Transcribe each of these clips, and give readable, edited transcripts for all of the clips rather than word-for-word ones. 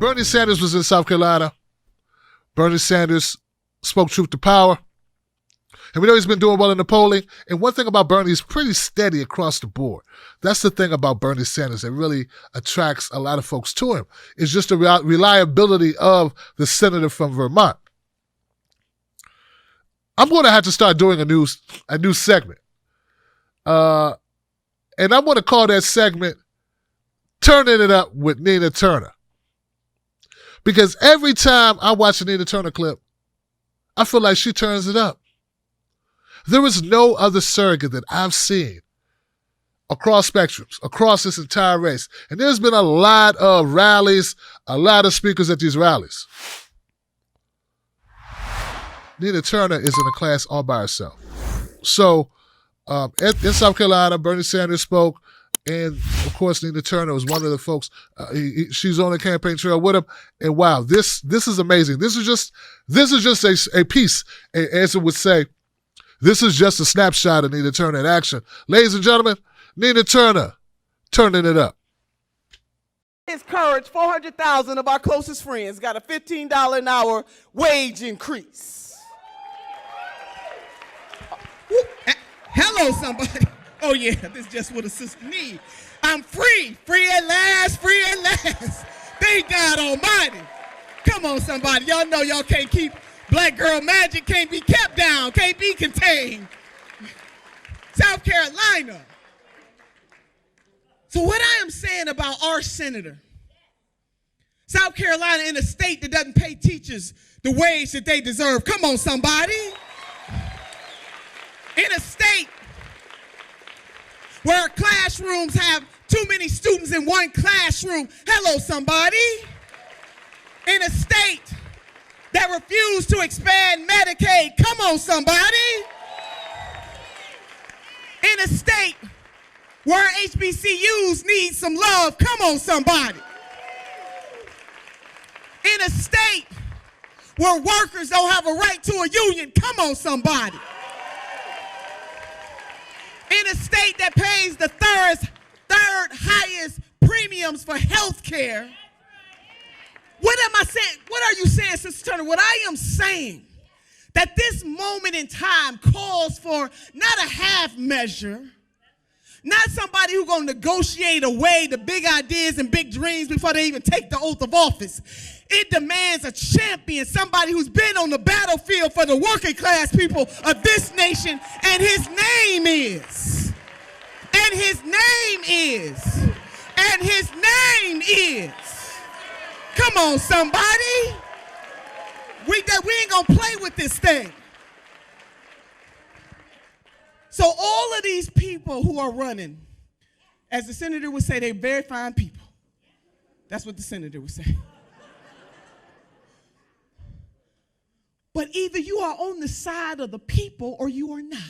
Bernie Sanders was in South Carolina. Bernie Sanders spoke truth to power. And we know he's been doing well in the polling. And one thing about Bernie, he's pretty steady across the board. That's the thing about Bernie Sanders that really attracts a lot of folks to him. It's just the reliability of the senator from Vermont. I'm going to have to start doing a new segment. And I'm going to call that segment Turning It Up with Nina Turner. Because every time I watch a Nina Turner clip, I feel like she turns it up. There is no other surrogate that I've seen across spectrums, across this entire race. And there's been a lot of rallies, a lot of speakers at these rallies. Nina Turner is in a class all by herself. So in South Carolina, Bernie Sanders spoke. And, of course, Nina Turner was one of the folks. She's on the campaign trail with him. And, wow, this is amazing. This is just a piece, as it would say. This is just a snapshot of Nina Turner in action. Ladies and gentlemen, Nina Turner, turning it up. His courage, 400,000 of our closest friends got a $15 an hour wage increase. Hello, somebody. Oh, yeah, this is just what a sister needs. I'm free at last, free at last. Thank God Almighty. Come on, somebody. Y'all know y'all can't keep Black girl magic, can't be kept down, can't be contained. South Carolina. So what I am saying about our senator, South Carolina in a state that doesn't pay teachers the wage that they deserve. Come on, somebody. In a state where classrooms have too many students in one classroom. Hello, somebody. In a state that refused to expand Medicaid. Come on, somebody. In a state where HBCUs need some love. Come on, somebody. In a state where workers don't have a right to a union. Come on, somebody. In a state that pays the third highest premiums for health care. What am I saying? What are you saying, Sister Turner? What I am saying, that this moment in time calls for not a half measure, not somebody who's going to negotiate away the big ideas and big dreams before they even take the oath of office. It demands a champion, somebody who's been on the battlefield for the working class people of this nation, and his name is, and his name is, and his name is. Come on, somebody. We ain't going to play with this thing. So all of these people who are running, as the senator would say, they're very fine people. That's what the senator would say. But either you are on the side of the people or you are not.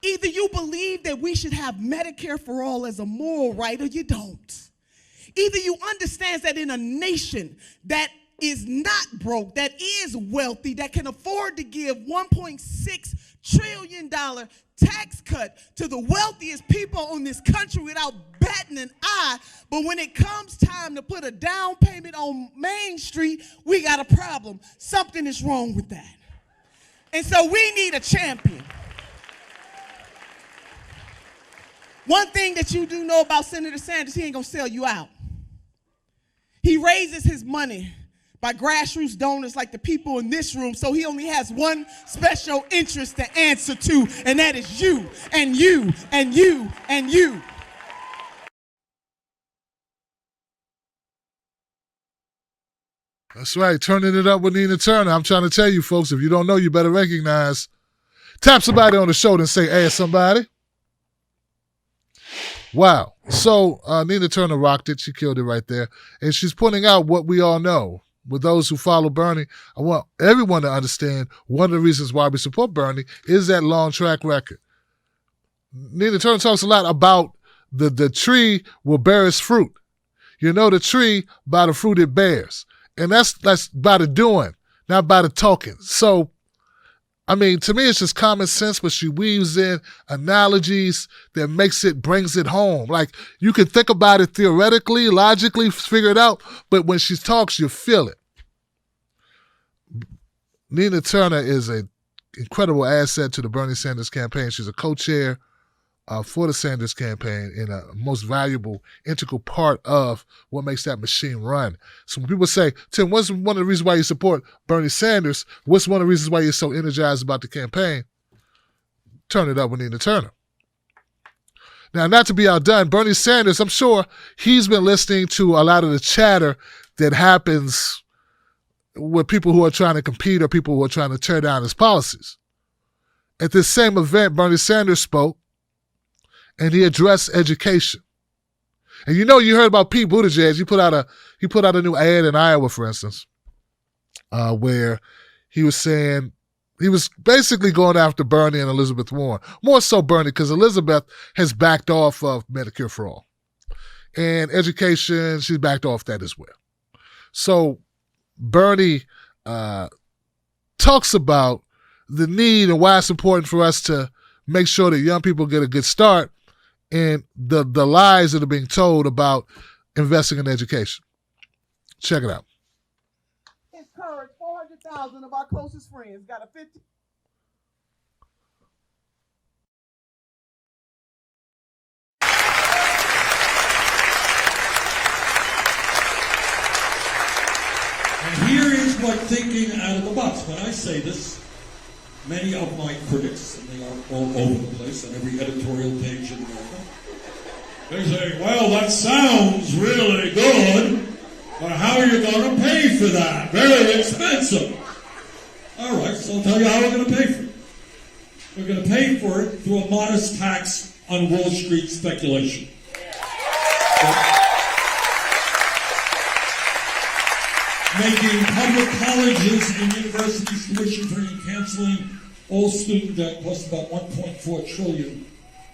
Either you believe that we should have Medicare for all as a moral right or you don't. Either you understand that in a nation that is not broke, that is wealthy, that can afford to give $1.6 trillion tax cut to the wealthiest people on this country without batting an eye, but when it comes time to put a down payment on Main Street, we got a problem. Something is wrong with that. And so we need a champion. One thing that you do know about Senator Sanders, he ain't gonna sell you out. He raises his money by grassroots donors like the people in this room, so he only has one special interest to answer to, and that is you, and you, and you, and you. That's right, turning it up with Nina Turner. I'm trying to tell you folks, if you don't know, you better recognize. Tap somebody on the shoulder and say, hey, somebody. Wow. So Nina Turner rocked it. She killed it right there. And she's pointing out what we all know. With those who follow Bernie, I want everyone to understand one of the reasons why we support Bernie is that long track record. Nina Turner talks a lot about the tree will bear its fruit. You know the tree by the fruit it bears. And that's by the doing, not by the talking. So I mean, to me, it's just common sense, but she weaves in analogies that brings it home. Like, you can think about it theoretically, logically, figure it out, but when she talks, you feel it. Nina Turner is an incredible asset to the Bernie Sanders campaign. She's a co-chair for the Sanders campaign and a most valuable, integral part of what makes that machine run. So when people say, Tim, what's one of the reasons why you support Bernie Sanders? What's one of the reasons why you're so energized about the campaign? Turn it up with Nina Turner. Now, not to be outdone, Bernie Sanders, I'm sure he's been listening to a lot of the chatter that happens with people who are trying to compete or people who are trying to tear down his policies. At this same event, Bernie Sanders spoke, and he addressed education. And you heard about Pete Buttigieg. He put out a new ad in Iowa, for instance, where he was saying, he was basically going after Bernie and Elizabeth Warren. More so Bernie, because Elizabeth has backed off of Medicare for All. And education, she's backed off that as well. So Bernie talks about the need and why it's important for us to make sure that young people get a good start, and the lies that are being told about investing in education. Check it out. It's courage. 400,000 of our closest friends got a 50. And here is what thinking out of the box. When I say this, many of my critics, and they are all over the place on every editorial page in America, they say, well, that sounds really good, but how are you going to pay for that? Very expensive. All right, so I'll tell you how we're going to pay for it. We're going to pay for it through a modest tax on Wall Street speculation. Making public colleges and universities tuition-free and canceling all student debt costs about $1.4 trillion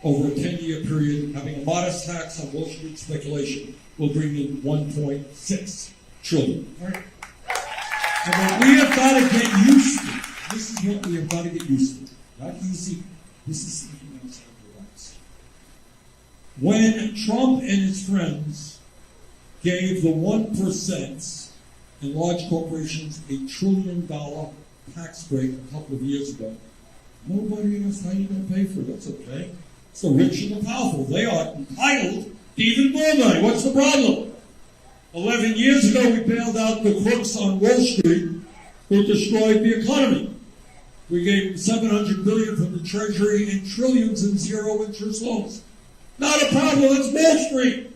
over a 10-year period. Having a modest tax on Wall Street speculation will bring in $1.6 trillion. Right? And we have got to get used to. This is what we have got to get used to. Not easy. This is thinking outside the box. When Trump and his friends gave the 1% and large corporations a $1 trillion tax break a couple of years ago, nobody asked how you're going to pay for it. That's okay. It's the rich and the powerful. They are entitled to even more money. What's the problem? 11 years ago, we bailed out the crooks on Wall Street who destroyed the economy. We gave $700 billion from the Treasury and trillions in zero-interest loans. Not a problem. It's Wall Street.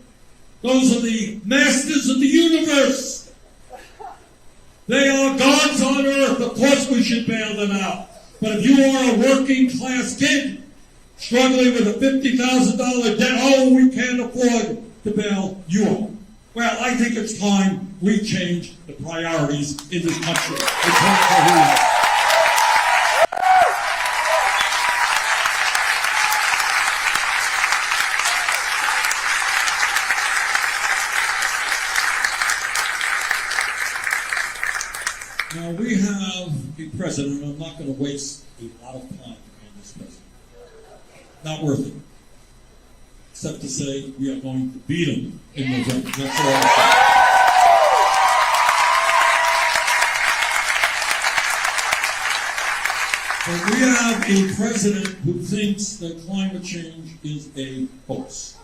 Those are the masters of the universe. They are gods on earth. Of course we should bail them out. But if you are a working class kid struggling with a $50,000 debt, oh, we can't afford to bail you out. Well, I think it's time we change the priorities in this country. It's time for who we are. Now, we have a president, I'm not going to waste a lot of time on this president. Not worth it. Except to say we are going to beat him in November. That's all I'm saying. But we have a president who thinks that climate change is a hoax.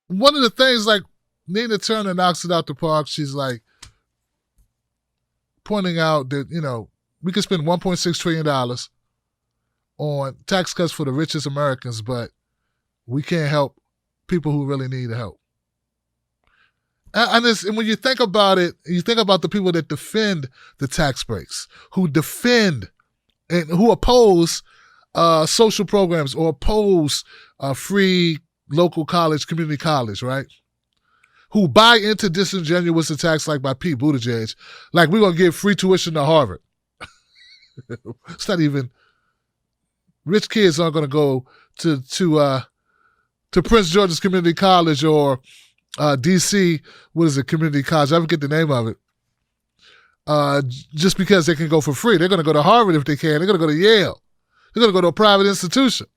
One of the things, like, Nina Turner knocks it out the park. She's like, pointing out that, we could spend $1.6 trillion on tax cuts for the richest Americans, but we can't help people who really need help. And when you think about it, you think about the people that defend the tax breaks, who defend and who oppose social programs or oppose free local college, community college, right? Who buy into disingenuous attacks like by Pete Buttigieg, like we're going to give free tuition to Harvard. It's not even, rich kids aren't going to go to Prince George's Community College or D.C., what is it, Community College? I forget the name of it. just because they can go for free. They're going to go to Harvard if they can. They're going to go to Yale. They're going to go to a private institution.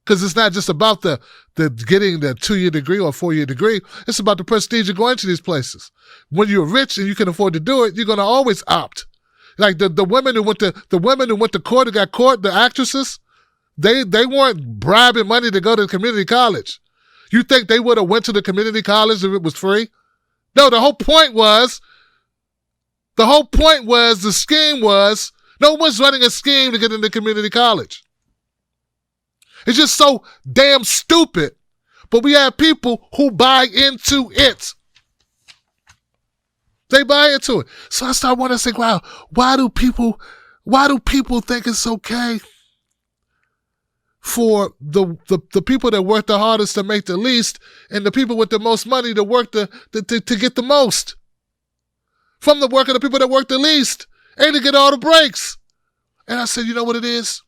Because it's not just about the getting the 2-year degree or 4-year degree. It's about the prestige of going to these places. When you're rich and you can afford to do it, you're going to always opt. Like the women who went to court, who got caught, the actresses, they weren't bribing money to go to community college. You think they would have went to the community college if it was free? No, the whole point was, the scheme was, no one's running a scheme to get into community college. It's just so damn stupid, but we have people who buy into it. They buy into it. So I start wanting to say, wow, why do people think it's okay for the people that work the hardest to make the least, and the people with the most money to work to get the most from the work of the people that work the least and to get all the breaks? And I said, you know what it is?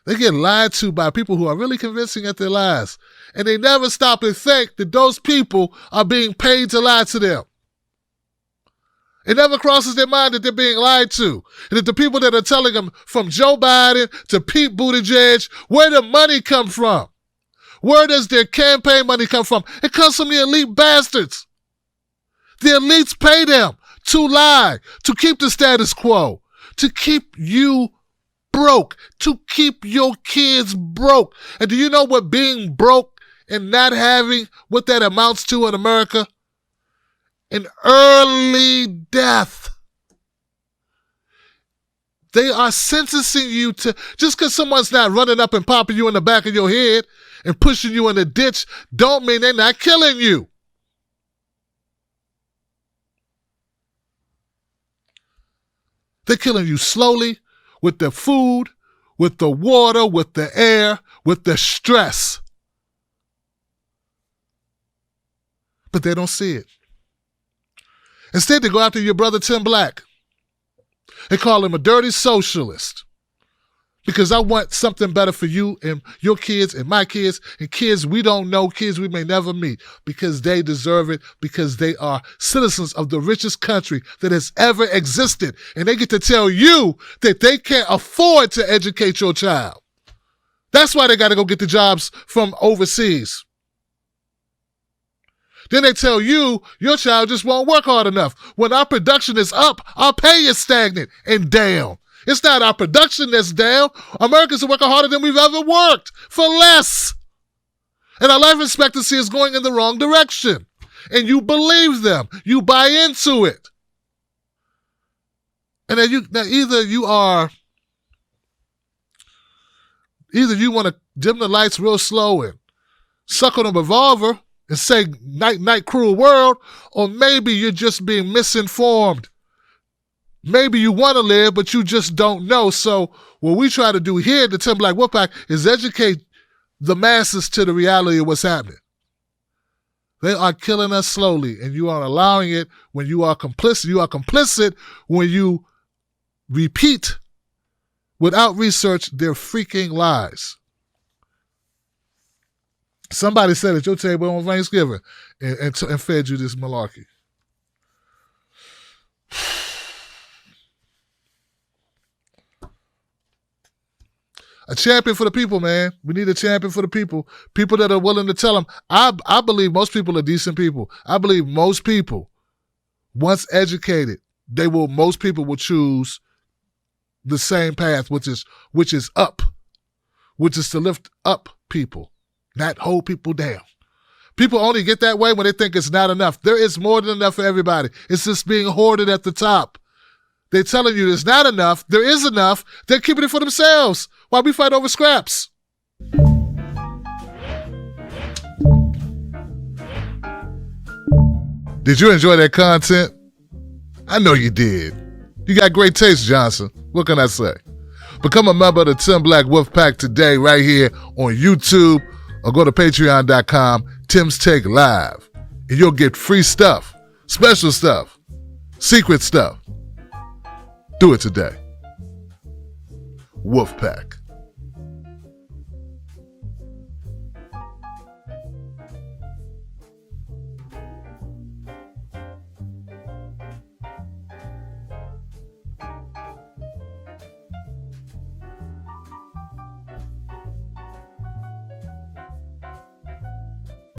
They get lied to by people who are really convincing at their lies. And they never stop and think that those people are being paid to lie to them. It never crosses their mind that they're being lied to. And that the people that are telling them, from Joe Biden to Pete Buttigieg, where the money come from? Where does their campaign money come from? It comes from the elite bastards. The elites pay them to lie, to keep the status quo, to keep you broke, to keep your kids broke. And do you know what being broke and not having, what that amounts to in America? An early death. They are sentencing you to, just because someone's not running up and popping you in the back of your head and pushing you in the ditch, don't mean they're not killing you. They're killing you slowly, with the food, with the water, with the air, with the stress. But they don't see it. Instead, they go after your brother Tim Black. They call him a dirty socialist. Because I want something better for you and your kids and my kids and kids we don't know, kids we may never meet, because they deserve it, because they are citizens of the richest country that has ever existed. And they get to tell you that they can't afford to educate your child. That's why they got to go get the jobs from overseas. Then they tell you your child just won't work hard enough. When our production is up, our pay is stagnant and down. It's not our production that's down. Americans are working harder than we've ever worked for less. And our life expectancy is going in the wrong direction. And you believe them. You buy into it. And then either you want to dim the lights real slow and suck on a revolver and say, night, night, cruel world, or maybe you're just being misinformed. Maybe you want to live, but you just don't know. So what we try to do here at the Tim Black Wolfpack is educate the masses to the reality of what's happening. They are killing us slowly, and you are allowing it when you are complicit. You are complicit when you repeat without research their freaking lies. Somebody said at your table on Thanksgiving and fed you this malarkey. A champion for the people, man. We need a champion for the people. People that are willing to tell them. I believe most people are decent people. I believe most people, once educated, most people will choose the same path, which is up, which is to lift up people, not hold people down. People only get that way when they think it's not enough. There is more than enough for everybody. It's just being hoarded at the top. They're telling you there's not enough. There is enough. They're keeping it for themselves while we fight over scraps. Did you enjoy that content? I know you did. You got great taste, Johnson. What can I say? Become a member of the Tim Black Wolfpack today right here on YouTube, or go to patreon.com, Tim's Take Live, and you'll get free stuff, special stuff, secret stuff. Do it today. Wolfpack.